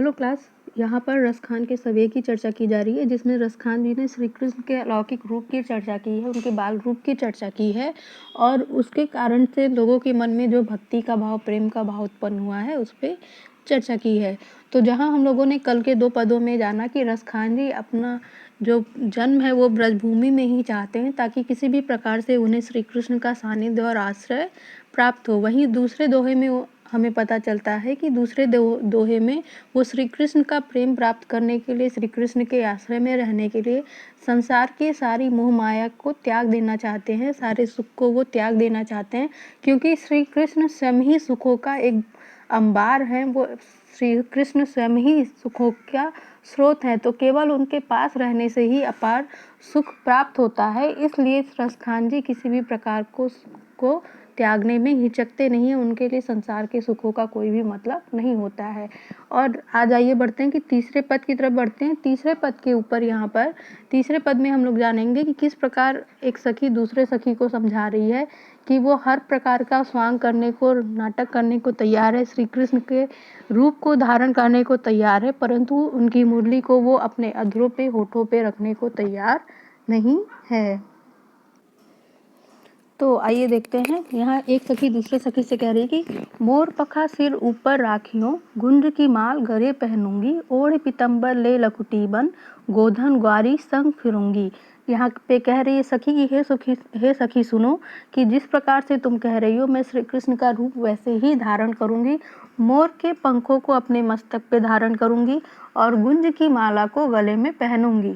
Hello class. यहाँ पर रसखान के सवेग की चर्चा की जा रही है, जिसमें रसखान जी ने श्री कृष्ण के अलौकिक रूप की चर्चा की है, उनके बाल रूप की चर्चा की है और उसके कारण से लोगों के मन में जो भक्ति का भाव, प्रेम का भाव उत्पन्न हुआ है, उस पर चर्चा की है। तो जहाँ हम लोगों ने कल के 2 पदों में जाना कि रसखान जी अपना जो जन्म है वो ब्रजभूमि में ही चाहते हैं, ताकि किसी भी प्रकार से उन्हें श्री कृष्ण का सानिध्य और आश्रय प्राप्त हो। वहीं दूसरे दोहे में हमें पता चलता है कि दूसरे दोहे में वो श्री कृष्ण का प्रेम प्राप्त करने के लिए, श्री कृष्ण के आश्रय में रहने के लिए संसार के सारी मोह माया को त्याग देना चाहते हैं, सारे सुख को वो त्याग देना चाहते हैं, क्योंकि श्री कृष्ण स्वयं ही सुखों का एक अंबार है। वो श्री कृष्ण स्वयं ही सुखों का स्रोत है, तो केवल उनके पास रहने से ही अपार सुख प्राप्त होता है। इसलिए रसखान जी किसी भी प्रकार को त्यागने में हिचकते नहीं है, उनके लिए संसार के सुखों का कोई भी मतलब नहीं होता है। और आज आइए बढ़ते हैं कि तीसरे पद की तरफ बढ़ते हैं। तीसरे पद के ऊपर यहाँ पर तीसरे पद में हम लोग जानेंगे कि किस प्रकार एक सखी दूसरे सखी को समझा रही है कि वो हर प्रकार का स्वांग करने को, नाटक करने को तैयार है, श्री कृष्ण के रूप को धारण करने को तैयार है, परंतु उनकी मुरली को वो अपने अधरों पे, होठों पे रखने को तैयार नहीं है। तो आइए देखते हैं। यहाँ एक सखी दूसरे सखी से कह रही है कि मोर पखा सिर ऊपर राखियों, गुंज की माल गले पहनूंगी, ओढ़ पीतम्बर ले लकुटी बन, गोधन ग्वारी संग फिरूंगी। यहाँ पे कह रही है सखी कि हे सखी सुनो कि जिस प्रकार से तुम कह रही हो, मैं श्री कृष्ण का रूप वैसे ही धारण करूंगी। मोर के पंखों को अपने मस्तक पे धारण करूंगी और गुंज की माला को गले में पहनूंगी।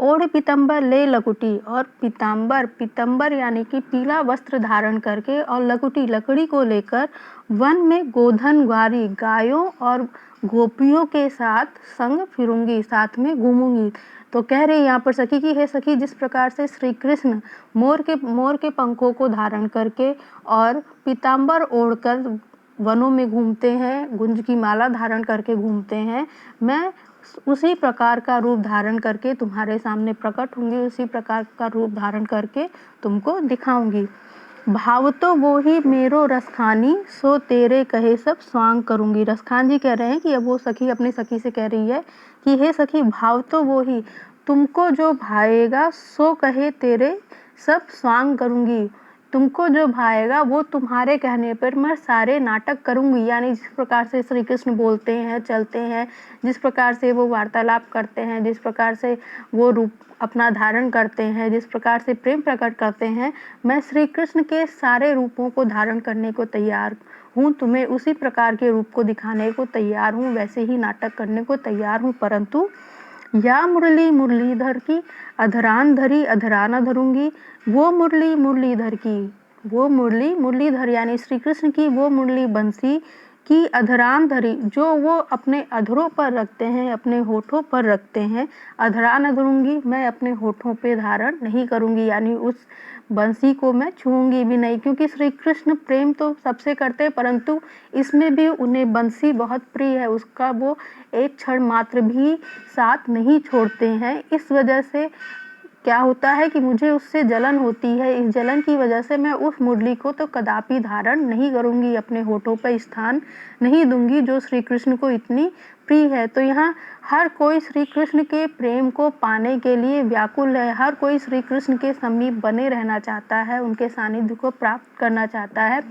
ओढ़ पीतम्बर ले लकुटी, और पीतम्बर यानी कि पीला वस्त्र धारण करके, और लकुटी लकड़ी को लेकर वन में गोधन ग्वारी गायों और गोपियों के साथ संग फिरूंगी, साथ में घूमूंगी। तो कह रही यहाँ पर सखी कि हे सखी, जिस प्रकार से श्री कृष्ण मोर के पंखों को धारण करके और पीताम्बर ओढ़कर वनों में घूमते हैं, गुंज की माला धारण करके घूमते हैं, मैं उसी प्रकार का रूप धारण करके तुम्हारे सामने प्रकट होंगी, उसी प्रकार का रूप धारण करके तुमको दिखाऊंगी। भाव तो वो ही मेरो रसखानी, सो तेरे कहे सब स्वांग करूंगी। रसखान जी कह रहे हैं कि अब वो सखी अपनी सखी से कह रही है कि हे सखी, भाव तो वो ही, तुमको जो भाएगा सो कहे तेरे सब स्वांग करूंगी। तुमको जो भाएगा वो तुम्हारे कहने पर मैं सारे नाटक करूंगी। यानी जिस प्रकार से श्री कृष्ण बोलते हैं, चलते हैं, जिस प्रकार से वो वार्तालाप करते हैं, जिस प्रकार से वो रूप अपना धारण करते हैं, जिस प्रकार से प्रेम प्रकट करते हैं, मैं श्री कृष्ण के सारे रूपों को धारण करने को तैयार हूँ, तुम्हें उसी प्रकार के रूप को दिखाने को तैयार हूँ, वैसे ही नाटक करने को तैयार हूँ। परंतु या मुरली मुरलीधर की अधरान धरी अधराना धरूंगी, वो मुरली मुरलीधर की, वो मुरली मुरलीधर यानी श्री कृष्ण की वो मुरली बंसी की अधरान धरी, जो वो अपने अधरों पर रखते हैं, अपने होठों पर रखते हैं। अधरान धरूंगी, मैं अपने होठों पे धारण नहीं करूंगी, यानी उस बंसी को मैं छूंगी भी नहीं, क्योंकि श्री कृष्ण प्रेम तो सबसे करते हैं, परंतु इसमें भी उन्हें बंसी बहुत प्रिय है, उसका वो एक क्षण मात्र भी साथ नहीं छोड़ते हैं। इस वजह से क्या होता है कि मुझे उससे जलन होती है, इस जलन की वजह से मैं उस मुरली को तो कदापि धारण नहीं करूंगी, अपने होठों पर स्थान नहीं दूंगी, जो श्री कृष्ण को इतनी प्रिय है। तो यहाँ हर कोई श्री कृष्ण के प्रेम को पाने के लिए व्याकुल है, हर कोई श्री कृष्ण के समीप बने रहना चाहता है, उनके सानिध्य को प्राप्त करना चाहता है,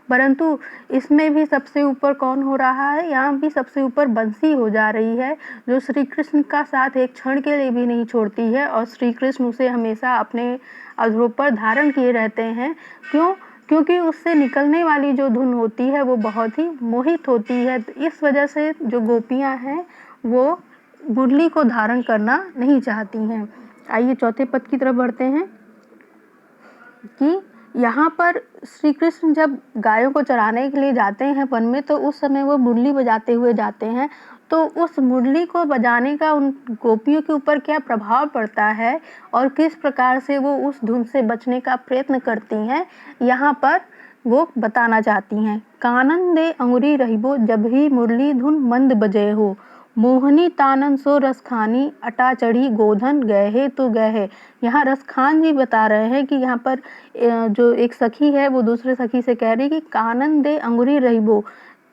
परंतु इसमें भी सबसे ऊपर कौन हो रहा है? यहाँ भी सबसे ऊपर बंसी हो जा रही है, जो श्री कृष्ण का साथ एक क्षण के लिए भी नहीं छोड़ती है, और श्री कृष्ण उसे हमेशा अपने अधरों पर धारण किए रहते हैं। क्यों? क्योंकि उससे निकलने वाली जो धुन होती है वो बहुत ही मोहित होती है। इस वजह से जो गोपियाँ हैं वो मुरली को धारण करना नहीं चाहती हैं। आइए चौथे पद की तरफ बढ़ते हैं कि यहाँ पर श्री कृष्ण जब गायों को चराने के लिए जाते हैं वन में, तो उस समय वो मुरली बजाते हुए जाते हैं। तो उस मुरली को बजाने का उन गोपियों के ऊपर क्या प्रभाव पड़ता है और किस प्रकार से वो उस धुन से बचने का प्रयत्न करती हैं, यहाँ पर वो बताना चाहती हैं। कानन दे अंगुरी रहिबो, जब ही मुरली धुन मंद बजे हो, मोहनी तानन सो रसखानी, अटा चढ़ी गोधन गए तो गए। यहाँ रसखान जी बता रहे हैं कि यहाँ पर जो एक सखी है वो दूसरे सखी से कह रही कि कानन दे अंगुरी रहिबो,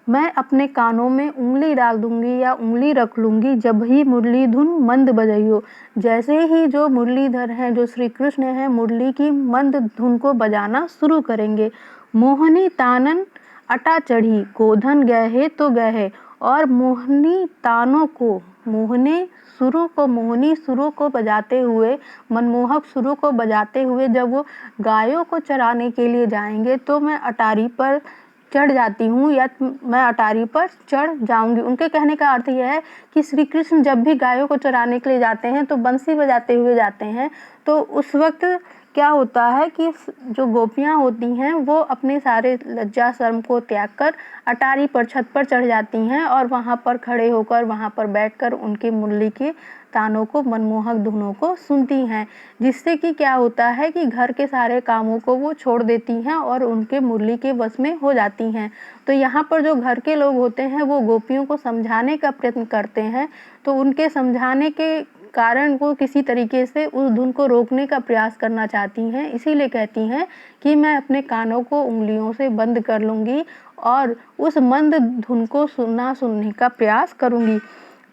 मैं अपने कानों में उँगली डाल दूँगी या उँगली रख लूँगी जब ही मुरली धुन मंद बजइयो। जैसे ही जो मुरलीधर हैं, जो श्री कृष्ण हैं, मुरली की मंद धुन को बजाना शुरू करेंगे। मोहनी तानन अटा चढ़ी, गोधन गहे तो गहे। और मोहनी तानों को, मोहनी सुरों को बजाते हुए, मनमोहक सुरों को बजाते हुए जब वो गायों को चराने के लिए जाएंगे तो मैं अटारी पर चढ़ जाती हूँ या मैं अटारी पर चढ़ जाऊंगी। उनके कहने का अर्थ यह है कि श्री कृष्ण जब भी गायों को चराने के लिए जाते हैं तो बंसी बजाते हुए जाते हैं। तो उस वक्त क्या होता है कि जो गोपियाँ होती हैं वो अपने सारे लज्जा शर्म को त्याग कर अटारी पर, छत पर चढ़ जाती हैं और वहाँ पर खड़े होकर, वहाँ पर बैठकर उनकी मुरली के तानों को, मनमोहक धुनों को सुनती हैं। जिससे कि क्या होता है कि घर के सारे कामों को वो छोड़ देती हैं और उनके मुरली के वश में हो जाती हैं। तो यहाँ पर जो घर के लोग होते हैं वो गोपियों को समझाने का प्रयत्न करते हैं, तो उनके समझाने के कारण वो किसी तरीके से उस धुन को रोकने का प्रयास करना चाहती हैं। इसीलिए कहती हैं कि मैं अपने कानों को उंगलियों से बंद कर लूँगी और उस मंद धुन को सुनने का प्रयास करूँगी।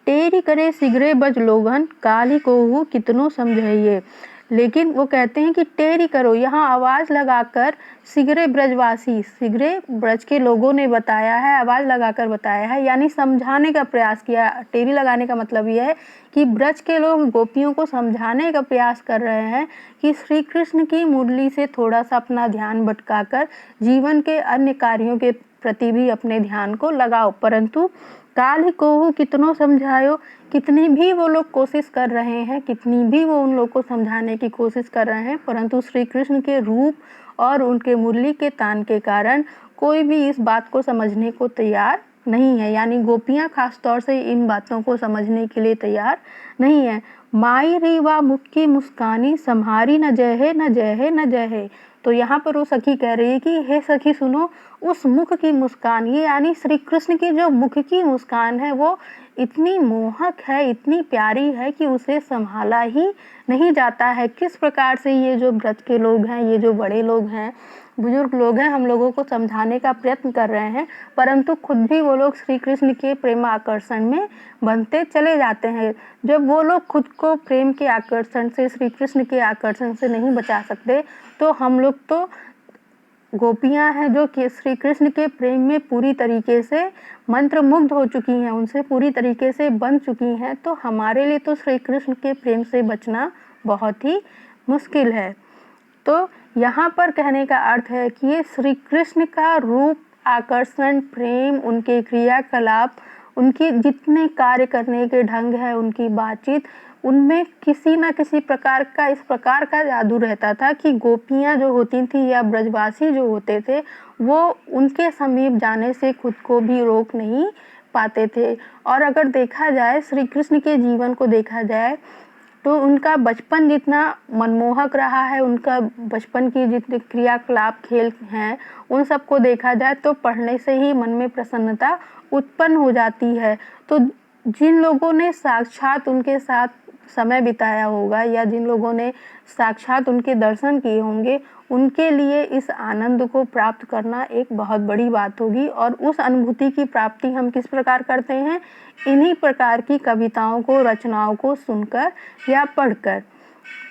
टेरी करे सिगरे बज लोगन, काली कोहू कितनो समझाइए। लेकिन वो कहते हैं कि टेरी करो, यहाँ आवाज़ लगाकर सिगरे ब्रजवासी, सिगरे ब्रज के लोगों ने बताया है, आवाज़ लगाकर बताया है, यानी समझाने का प्रयास किया। टेरी लगाने का मतलब यह है कि ब्रज के लोग गोपियों को समझाने का प्रयास कर रहे हैं कि श्री कृष्ण की मुरली से थोड़ा सा अपना ध्यान भटकाकर जीवन के अन्य कार्यों के प्रति भी अपने ध्यान को लगाओ। परंतु काल को कितनों समझायो, कितनी भी वो लोग कोशिश कर रहे हैं, कितनी भी वो उन लोग को समझाने की कोशिश कर रहे हैं, परंतु श्री कृष्ण के रूप और उनके मुरली के तान के कारण कोई भी इस बात को समझने को तैयार नहीं है। यानी गोपियाँ खास तौर से इन बातों को समझने के लिए तैयार नहीं है। माई री वा मुख की मुस्कानी, सम्हारी न जय है, न जय है, न जय है। तो यहाँ पर वो सखी कह रही है कि हे सखी सुनो, उस मुख की मुस्कान, ये यानी श्री कृष्ण की जो मुख की मुस्कान है वो इतनी मोहक है, इतनी प्यारी है कि उसे संभाला ही नहीं जाता है। किस प्रकार से ये जो ब्रज के लोग हैं, ये जो बड़े लोग हैं, बुजुर्ग लोग हैं, हम लोगों को समझाने का प्रयत्न कर रहे हैं, परंतु खुद भी वो लोग श्री कृष्ण के प्रेम आकर्षण में बनते चले जाते हैं। जब वो लोग खुद को प्रेम के आकर्षण से, श्री कृष्ण के आकर्षण से नहीं बचा सकते, तो हम लोग तो गोपियाँ हैं जो कि श्री कृष्ण के प्रेम में पूरी तरीके से मंत्रमुग्ध हो चुकी हैं, उनसे पूरी तरीके से बन चुकी हैं। तो हमारे लिए तो श्री कृष्ण के प्रेम से बचना बहुत ही मुश्किल है। तो यहाँ पर कहने का अर्थ है कि ये श्री कृष्ण का रूप, आकर्षण, प्रेम, उनके क्रियाकलाप, उनके जितने कार्य करने के ढंग है, उनकी बातचीत, उनमें किसी न किसी प्रकार का इस प्रकार का जादू रहता था कि गोपियाँ जो होती थी या ब्रजवासी जो होते थे वो उनके समीप जाने से खुद को भी रोक नहीं पाते थे। और अगर देखा जाए, श्री कृष्ण के जीवन को देखा जाए तो उनका बचपन जितना मनमोहक रहा है, उनका बचपन की जितने क्रियाकलाप, खेल हैं, उन सबको देखा जाए तो पढ़ने से ही मन में प्रसन्नता उत्पन्न हो जाती है। तो जिन लोगों ने साक्षात उनके साथ समय बिताया होगा या जिन लोगों ने साक्षात उनके दर्शन किए होंगे, उनके लिए इस आनंद को प्राप्त करना एक बहुत बड़ी बात होगी। और उस अनुभूति की प्राप्ति हम किस प्रकार करते हैं? इन्हीं प्रकार की कविताओं को, रचनाओं को सुनकर या पढ़कर।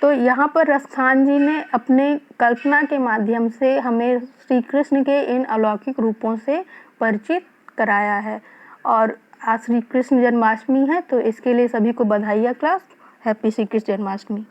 तो यहाँ पर रसखान जी ने अपने कल्पना के माध्यम से हमें श्री कृष्ण के इन अलौकिक रूपों से परिचित कराया है। और आज श्री कृष्ण जन्माष्टमी है, तो इसके लिए सभी को बधाई क्लास। हैप्पी श्री कृष्ण जन्माष्टमी।